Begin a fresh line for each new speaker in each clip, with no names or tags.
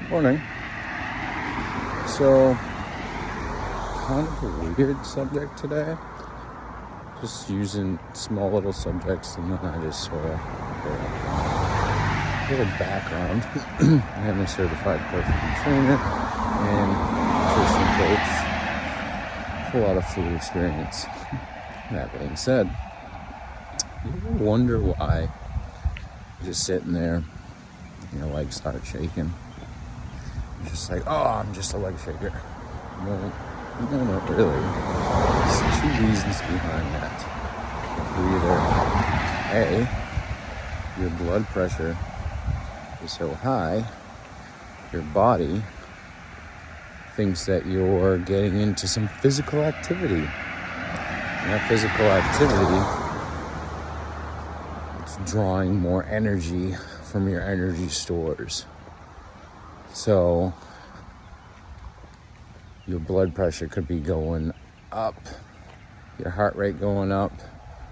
Morning. So, kind of a weird subject today. Just using small little subjects, and then I just sort of a little background. I am a certified personal trainer and nutrition coach with a lot of food experience. That being said, you ever wonder why you're just sitting there, your legs start shaking? You're just like, oh, I'm just a leg shaker. No, not really. There's two reasons behind that. Either A, your blood pressure is so high, your body thinks that you're getting into some physical activity. And that physical activity is drawing more energy from your energy stores. So your blood pressure could be going up, your heart rate going up.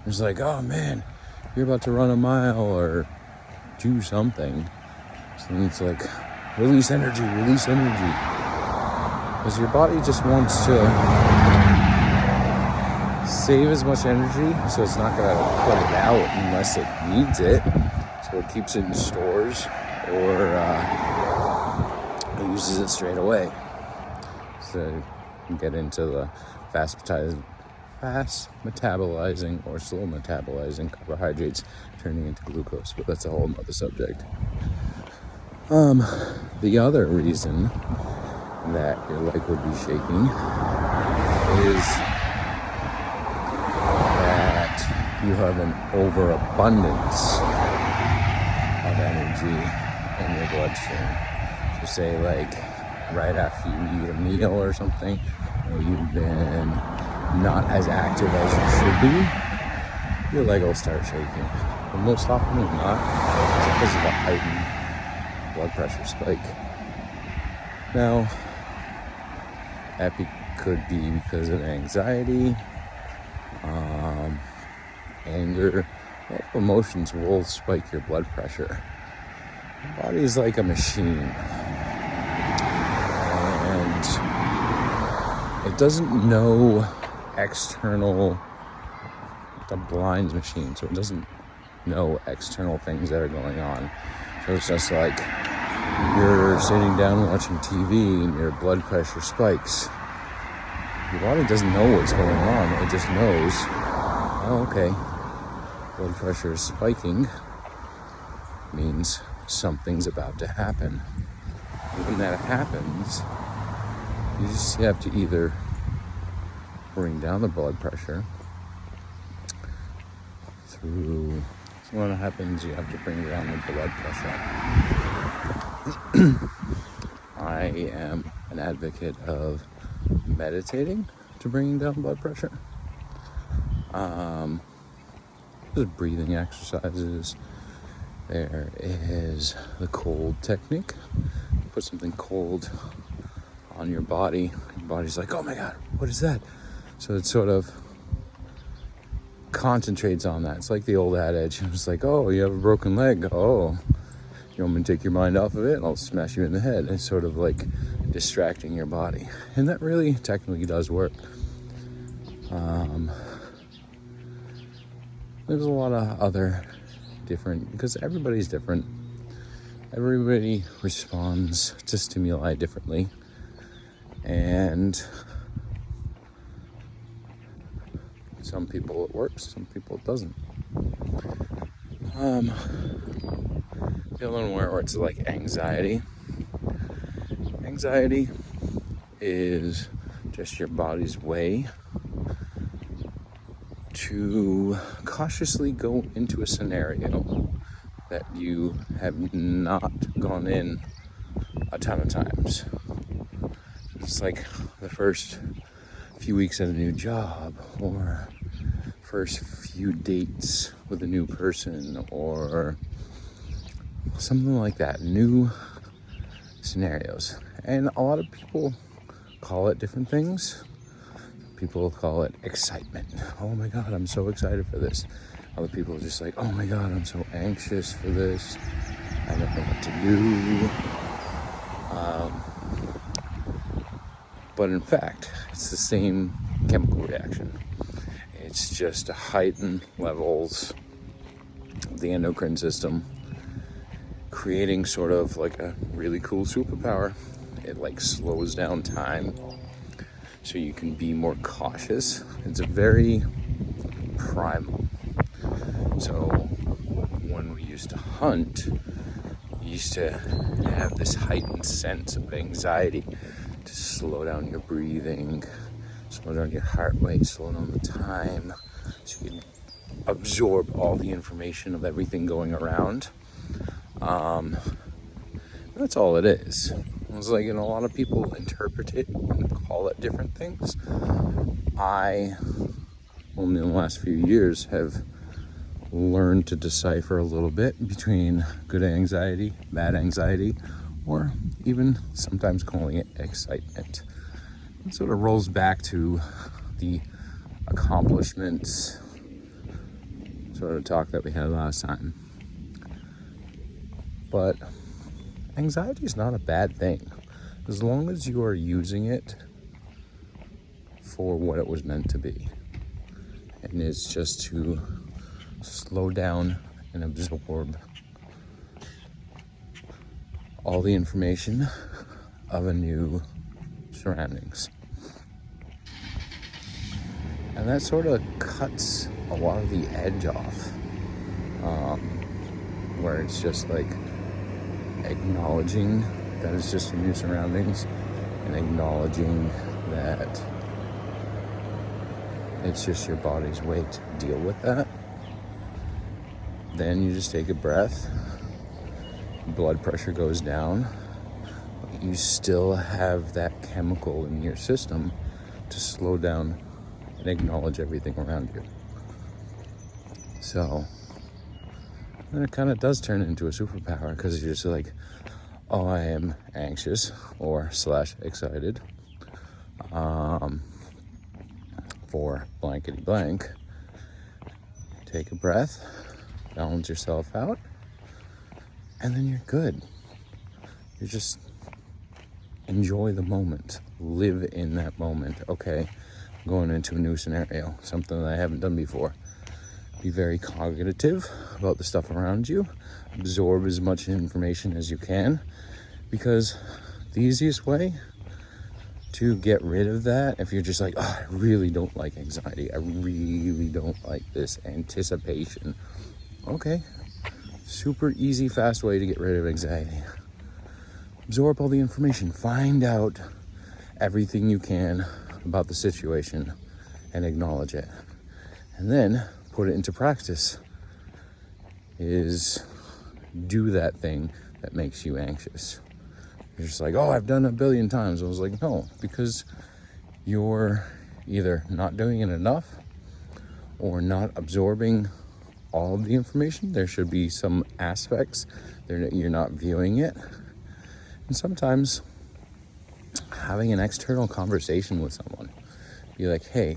It's like, oh man, you're about to run a mile or do something. So then it's like, release energy. Because your body just wants to save as much energy, so it's not going to put it out unless it needs it. So it keeps it in stores or it uses it straight away. So you can get into the fast metabolizing or slow metabolizing carbohydrates turning into glucose, but that's a whole nother subject. The other reason that your leg would be shaking is that you have an overabundance of energy in your bloodstream. So say like right after you eat a meal or something, or you've been not as active as you should be, your leg will start shaking. But most often than not, it's because of a heightened blood pressure spike. Now, that could be because of anxiety, anger. All emotions will spike your blood pressure. Your body is like a machine. And it doesn't know external, it's a blind machine, so it doesn't know external things that are going on. So it's just like you're sitting down watching TV and your blood pressure spikes. Your body doesn't know what's going on. It just knows, oh, okay, blood pressure is spiking, means something's about to happen. When that happens, you just have to either bring down the blood pressure through, so when it happens, you have to bring down the blood pressure. I am an advocate of meditating to bring down blood pressure. There's breathing exercises. There is the cold technique. Put something cold on your body. Your body's like, oh my God, what is that? So it sort of concentrates on that. It's like the old adage. It's like, oh, you have a broken leg. Oh, you want me to take your mind off of it? I'll smash you in the head. It's sort of like distracting your body. And that really technically does work. There's a lot of other different, because everybody's different. Everybody responds to stimuli differently. And some people it works, some people it doesn't. The other one where it's like anxiety. Anxiety is just your body's way to cautiously go into a scenario that you have not gone in a ton of times. It's like the first few weeks at a new job, or first few dates with a new person, or something like that. New scenarios. And a lot of people call it different things. People call it excitement. Oh my God, I'm so excited for this. Other people are just like, oh my God, I'm so anxious for this. I don't know what to do. But in fact, it's the same chemical reaction. It's just heightened levels of the endocrine system, creating sort of like a really cool superpower. It like slows down time so you can be more cautious. It's a very primal. So when we used to hunt, we used to have this heightened sense of anxiety to slow down your breathing, slow down your heart rate, slow down the time, so you can absorb all the information of everything going around. That's all it is. It's like, a lot of people interpret it and call it different things. I, only in the last few years, have learned to decipher a little bit between good anxiety, bad anxiety, or even sometimes calling it excitement. It sort of rolls back to the accomplishments sort of talk that we had last time. But anxiety is not a bad thing, as long as you are using it for what it was meant to be. And it's just to slow down and absorb all the information of a new surroundings. And that sort of cuts a lot of the edge off, where it's just like acknowledging that it's just your new surroundings and acknowledging that it's just your body's way to deal with that. Then you just take a breath, blood pressure goes down, but you still have that chemical in your system to slow down and acknowledge everything around you. So then it kind of does turn into a superpower, because you're just like, oh, I am anxious or / excited for blankety blank. Take a breath, balance yourself out, and then you're good. You just enjoy the moment, live in that moment. Okay, I'm going into a new scenario, something that I haven't done before. Be very cognitive about the stuff around you. Absorb as much information as you can, because the easiest way to get rid of that, if you're just like, oh, I really don't like anxiety, I really don't like this anticipation. Okay, super easy, fast way to get rid of anxiety. Absorb all the information. Find out everything you can about the situation and acknowledge it. And then put it into practice. Is do that thing that makes you anxious. You're just like, oh, I've done it 1 billion times. I was like, no, because you're either not doing it enough or not absorbing all of the information. There should be some aspects that you're not viewing it. And sometimes having an external conversation with someone, be like, hey,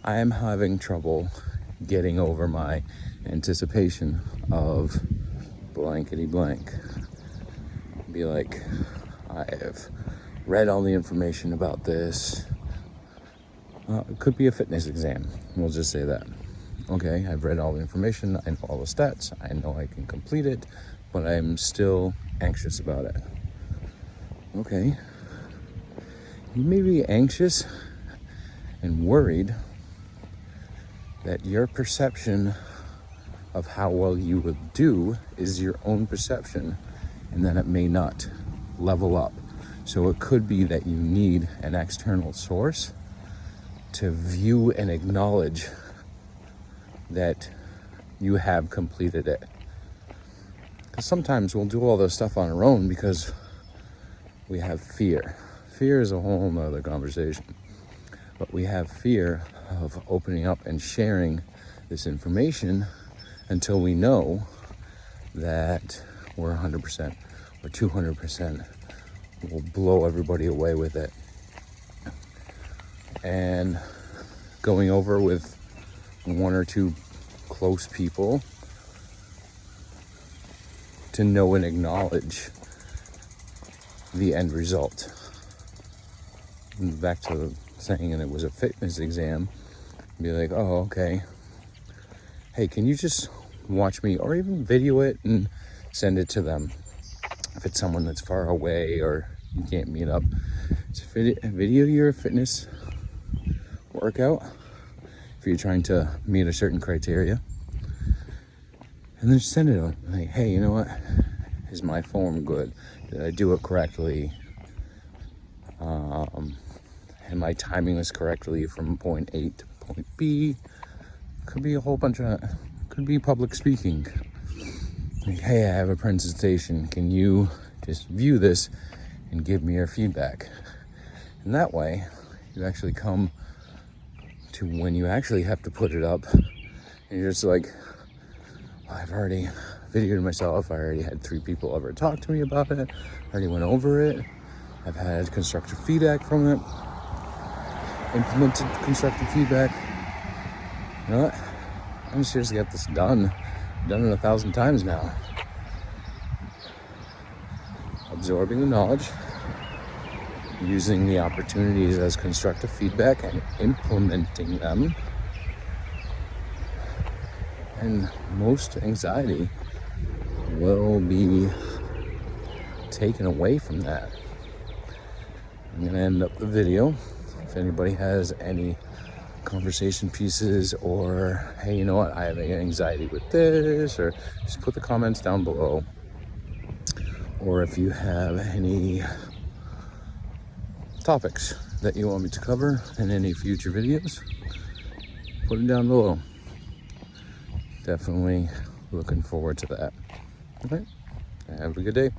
I am having trouble getting over my anticipation of blankety blank. Be like, I have read all the information about this. It could be a fitness exam. We'll just say that. Okay, I've read all the information. I know all the stats. I know I can complete it, but I'm still anxious about it. Okay. You may be anxious and worried that your perception of how well you will do is your own perception, and that it may not level up. So it could be that you need an external source to view and acknowledge that you have completed it. Because sometimes we'll do all this stuff on our own because we have fear. Fear is a whole nother conversation. But we have fear of opening up and sharing this information until we know that we're 100% or 200%. We'll blow everybody away with it. And going over with 1 or 2 close people to know and acknowledge the end result. And back to saying, and it was a fitness exam, be like, oh, okay. Hey, can you just watch me, or even video it and send it to them? If it's someone that's far away or you can't meet up, just video your fitness workout if you're trying to meet a certain criteria, and then just send it to them. Like, hey, you know what? Is my form good? Did I do it correctly? Am I timing this correctly from point A to point B? Could be a whole bunch of, could be public speaking. Like, hey, I have a presentation. Can you just view this and give me your feedback? And that way, you actually come to when you actually have to put it up, and you're just like, well, I've already videoed myself. I already had 3 people ever talk to me about it. I already went over it. I've had constructive feedback from it. Implemented constructive feedback. You know what? I'm just here to get this done. Done it 1,000 times now. Absorbing the knowledge, using the opportunities as constructive feedback and implementing them. And most anxiety will be taken away from that. I'm going to end up the video. If anybody has any conversation pieces, or hey, you know what, I have anxiety with this, or just put the comments down below. Or if you have any topics that you want me to cover in any future videos, put it down below. Definitely looking forward to that. Okay, have a good day.